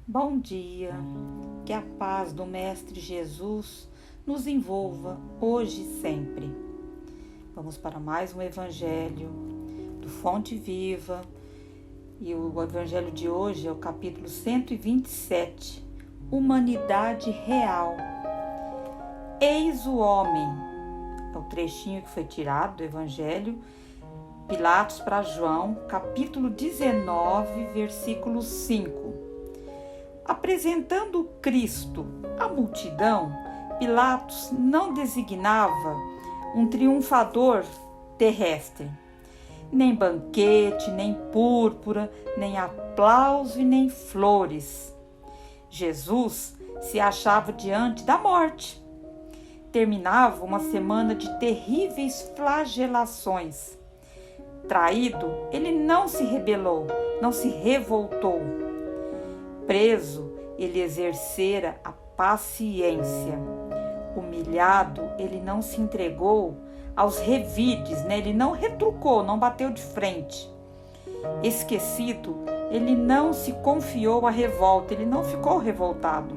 Bom dia, que a paz do Mestre Jesus nos envolva hoje e sempre. Vamos para mais um Evangelho do Fonte Viva e o Evangelho de hoje é o capítulo 127, Humanidade Real. Eis o homem, é o trechinho que foi tirado do Evangelho, Pilatos para João, capítulo 19, versículo 5. Apresentando Cristo à multidão, Pilatos não designava um triunfador terrestre. Nem banquete, nem púrpura, nem aplauso e nem flores. Jesus se achava diante da morte. Terminava uma semana de terríveis flagelações. Traído, ele não se rebelou, não se revoltou. Preso, ele exercera a paciência. Humilhado, ele não se entregou aos revides, Ele não retrucou, não bateu de frente. Esquecido, ele não se confiou à revolta, ele não ficou revoltado.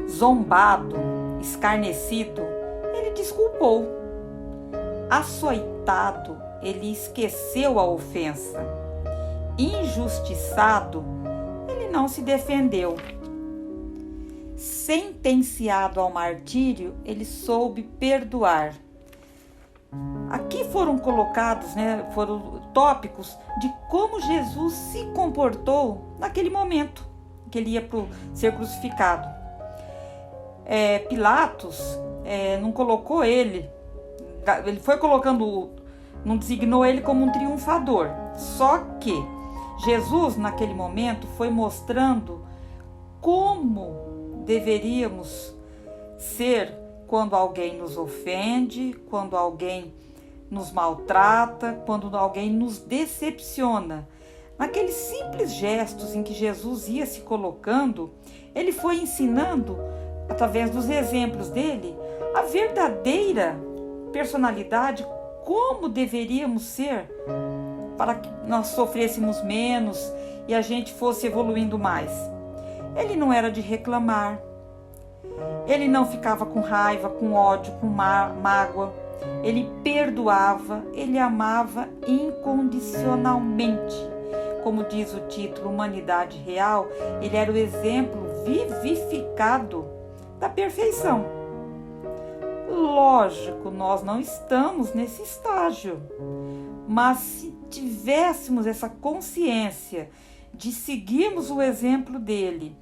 Zombado, escarnecido, ele desculpou. Açoitado, ele esqueceu a ofensa. Injustiçado, não se defendeu. Sentenciado ao martírio, ele soube perdoar. Aqui foram colocados, foram tópicos de como Jesus se comportou naquele momento que ele ia ser crucificado. Pilatos não colocou ele foi colocando, não designou ele como um triunfador. Só que Jesus, naquele momento, foi mostrando como deveríamos ser quando alguém nos ofende, quando alguém nos maltrata, quando alguém nos decepciona. Naqueles simples gestos em que Jesus ia se colocando, ele foi ensinando, através dos exemplos dele, a verdadeira personalidade, como deveríamos ser, para que nós sofrêssemos menos e a gente fosse evoluindo mais. Ele não era de reclamar, ele não ficava com raiva, com ódio, com mágoa, ele perdoava, ele amava incondicionalmente. Como diz o título Humanidade Real, ele era o exemplo vivificado da perfeição. Lógico, nós não estamos nesse estágio, mas se tivéssemos essa consciência de seguirmos o exemplo dele,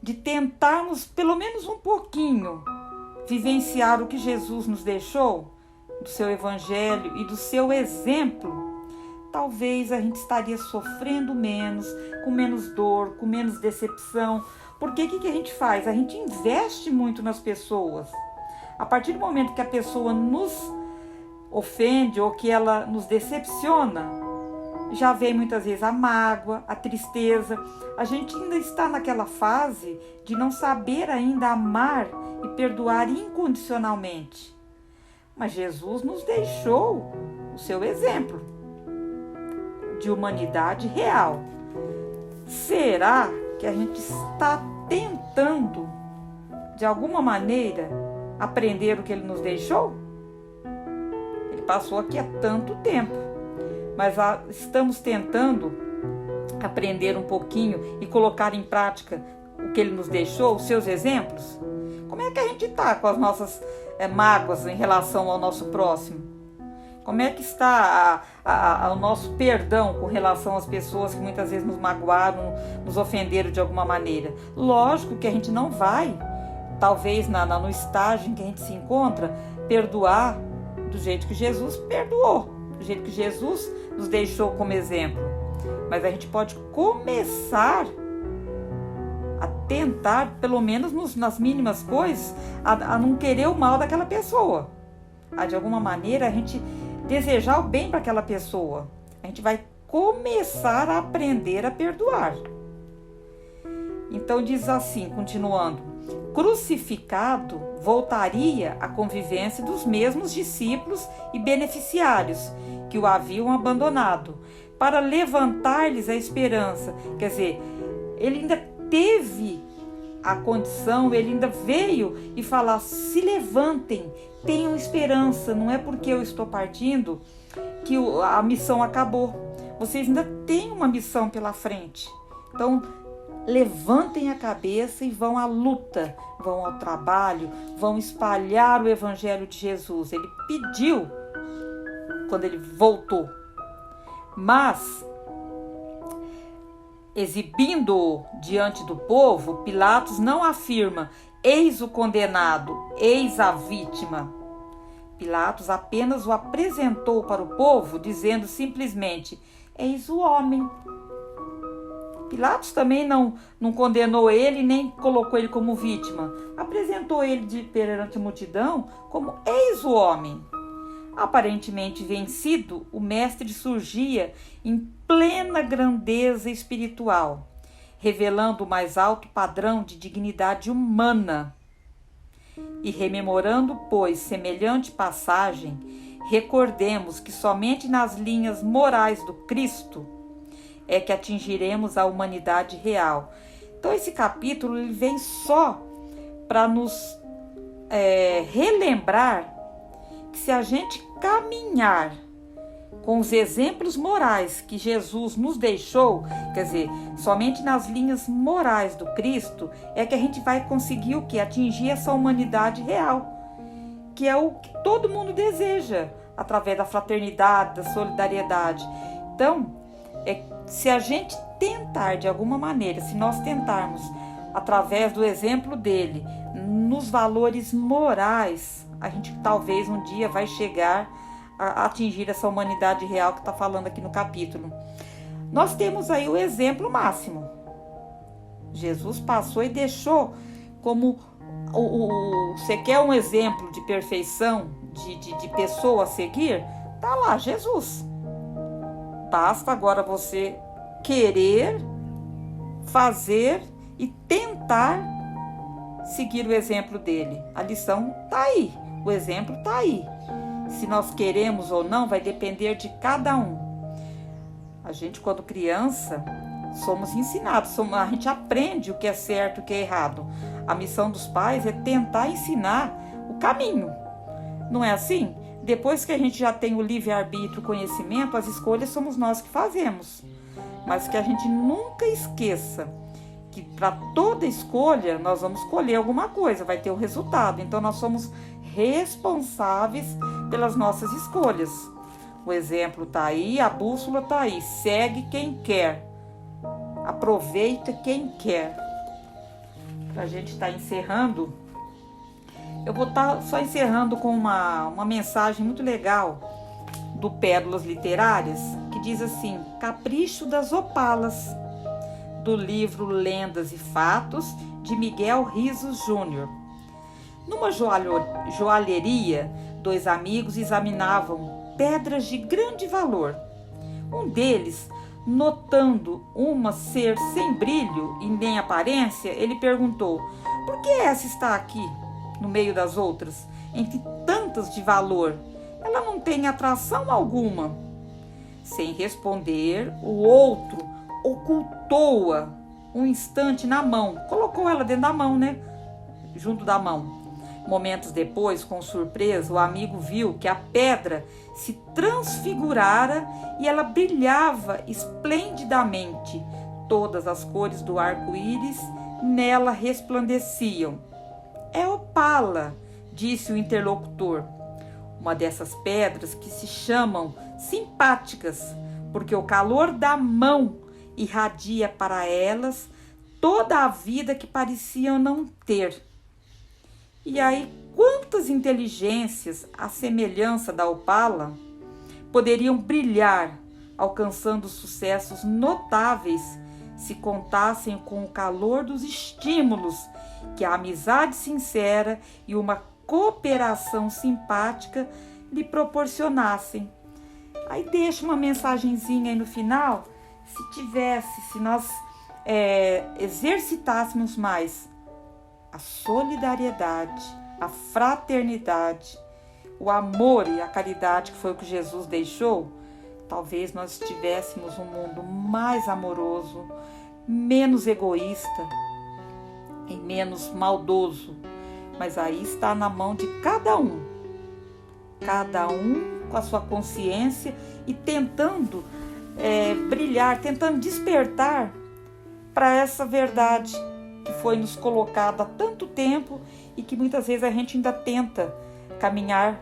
de tentarmos pelo menos um pouquinho vivenciar o que Jesus nos deixou, do seu evangelho e do seu exemplo, talvez a gente estaria sofrendo menos, com menos dor, com menos decepção. Porque o que a gente faz? A gente investe muito nas pessoas. A partir do momento que a pessoa nos ofende ou que ela nos decepciona, já vem muitas vezes a mágoa, a tristeza. A gente ainda está naquela fase de não saber ainda amar e perdoar incondicionalmente. Mas Jesus nos deixou o seu exemplo de humanidade real. Será que a gente está tentando, de alguma maneira, aprender o que ele nos deixou? Ele passou aqui há tanto tempo, mas estamos tentando aprender um pouquinho e colocar em prática o que ele nos deixou, os seus exemplos? Como é que a gente está com as nossas mágoas em relação ao nosso próximo? Como é que está o nosso perdão com relação às pessoas que muitas vezes nos magoaram, nos ofenderam de alguma maneira? Lógico que a gente não vai, talvez no estágio em que a gente se encontra, perdoar do jeito que Jesus perdoou, do jeito que Jesus nos deixou como exemplo. Mas a gente pode começar a tentar, pelo menos nas mínimas coisas, a não querer o mal daquela pessoa. A, de alguma maneira, a gente desejar o bem para aquela pessoa. A gente vai começar a aprender a perdoar. Então diz assim, continuando: crucificado, voltaria à convivência dos mesmos discípulos e beneficiários que o haviam abandonado, para levantar-lhes a esperança. Quer dizer, ele ainda teve a condição, ele ainda veio e falar: se levantem, tenham esperança, não é porque eu estou partindo que a missão acabou. Vocês ainda têm uma missão pela frente. Então, levantem a cabeça e vão à luta, vão ao trabalho, vão espalhar o evangelho de Jesus. Ele pediu quando ele voltou. Mas, exibindo-o diante do povo, Pilatos não afirma: eis o condenado, eis a vítima. Pilatos apenas o apresentou para o povo, dizendo simplesmente: eis o homem. Pilatos também não condenou ele, nem colocou ele como vítima. Apresentou ele perante a multidão como: eis o homem. Aparentemente vencido, o mestre surgia em plena grandeza espiritual, revelando o mais alto padrão de dignidade humana. E rememorando, pois, semelhante passagem, recordemos que somente nas linhas morais do Cristo é que atingiremos a humanidade real. Então esse capítulo ele vem só para nos relembrar que se a gente caminhar com os exemplos morais que Jesus nos deixou, quer dizer, somente nas linhas morais do Cristo, é que a gente vai conseguir o quê? Atingir essa humanidade real, que é o que todo mundo deseja, através da fraternidade, da solidariedade. Então, se a gente tentar de alguma maneira, se nós tentarmos, através do exemplo dele, nos valores morais, a gente talvez um dia vai chegar a atingir essa humanidade real que está falando aqui no capítulo. Nós temos aí o exemplo máximo. Jesus passou e deixou como você quer um exemplo de perfeição, de pessoa a seguir? Tá lá, Jesus. Basta agora você querer, fazer e tentar seguir o exemplo dele. A lição tá aí, o exemplo tá aí. Se nós queremos ou não, vai depender de cada um. A gente, quando criança, somos ensinados, a gente aprende o que é certo e o que é errado. A missão dos pais é tentar ensinar o caminho. Não é assim? Depois que a gente já tem o livre-arbítrio, o conhecimento, as escolhas somos nós que fazemos. Mas que a gente nunca esqueça que para toda escolha nós vamos escolher alguma coisa, vai ter o resultado. Então nós somos responsáveis pelas nossas escolhas. O exemplo está aí, a bússola está aí. Segue quem quer, aproveita quem quer. Para a gente estar encerrando, eu vou estar só encerrando com uma mensagem muito legal do Pérolas Literárias, que diz assim: Capricho das Opalas, do livro Lendas e Fatos, de Miguel Rizos Júnior. Numa joalheria, dois amigos examinavam pedras de grande valor. Um deles, notando uma ser sem brilho e nem aparência, ele perguntou: por que essa está aqui, no meio das outras, entre tantas de valor? Ela não tem atração alguma. Sem responder, o outro ocultou-a um instante na mão. Colocou ela dentro da mão, né? Junto da mão. Momentos depois, com surpresa, o amigo viu que a pedra se transfigurara e ela brilhava esplendidamente. Todas as cores do arco-íris nela resplandeciam. É opala, disse o interlocutor. Uma dessas pedras que se chamam simpáticas, porque o calor da mão irradia para elas toda a vida que pareciam não ter. E aí, quantas inteligências, à semelhança da opala, poderiam brilhar, alcançando sucessos notáveis, se contassem com o calor dos estímulos que a amizade sincera e uma cooperação simpática lhe proporcionassem. Aí deixa uma mensagenzinha aí no final. Se nós exercitássemos mais a solidariedade, a fraternidade, o amor e a caridade, que foi o que Jesus deixou, talvez nós tivéssemos um mundo mais amoroso, menos egoísta e menos maldoso. Mas aí está na mão de cada um com a sua consciência e tentando brilhar, tentando despertar para essa verdade que foi nos colocada há tanto tempo e que muitas vezes a gente ainda tenta caminhar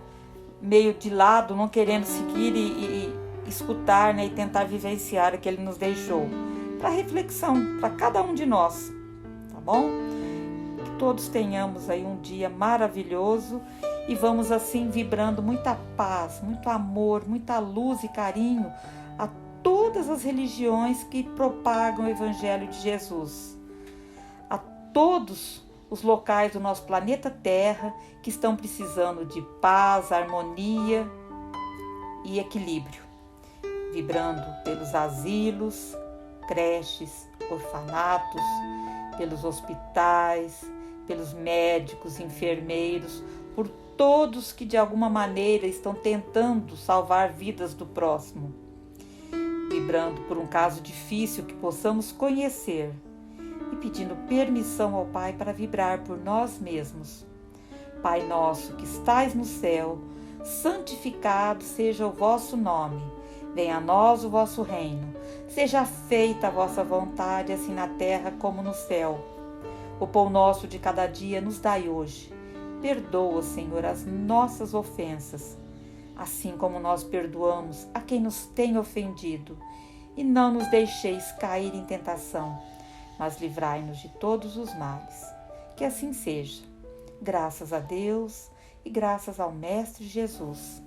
meio de lado, não querendo seguir e escutar, né, e tentar vivenciar o que ele nos deixou. Para reflexão, para cada um de nós, tá bom? Que todos tenhamos aí um dia maravilhoso e vamos assim vibrando muita paz, muito amor, muita luz e carinho a todas as religiões que propagam o Evangelho de Jesus, a todos os locais do nosso planeta Terra que estão precisando de paz, harmonia e equilíbrio, vibrando pelos asilos, creches, orfanatos, pelos hospitais, pelos médicos, enfermeiros, por todos que de alguma maneira estão tentando salvar vidas do próximo, vibrando por um caso difícil que possamos conhecer e pedindo permissão ao Pai para vibrar por nós mesmos. Pai nosso que estais no céu, santificado seja o vosso nome. Venha a nós o vosso reino. Seja feita a vossa vontade, assim na terra como no céu. O pão nosso de cada dia nos dai hoje. Perdoa, Senhor, as nossas ofensas, assim como nós perdoamos a quem nos tem ofendido. E não nos deixeis cair em tentação, mas livrai-nos de todos os males. Que assim seja. Graças a Deus e graças ao Mestre Jesus.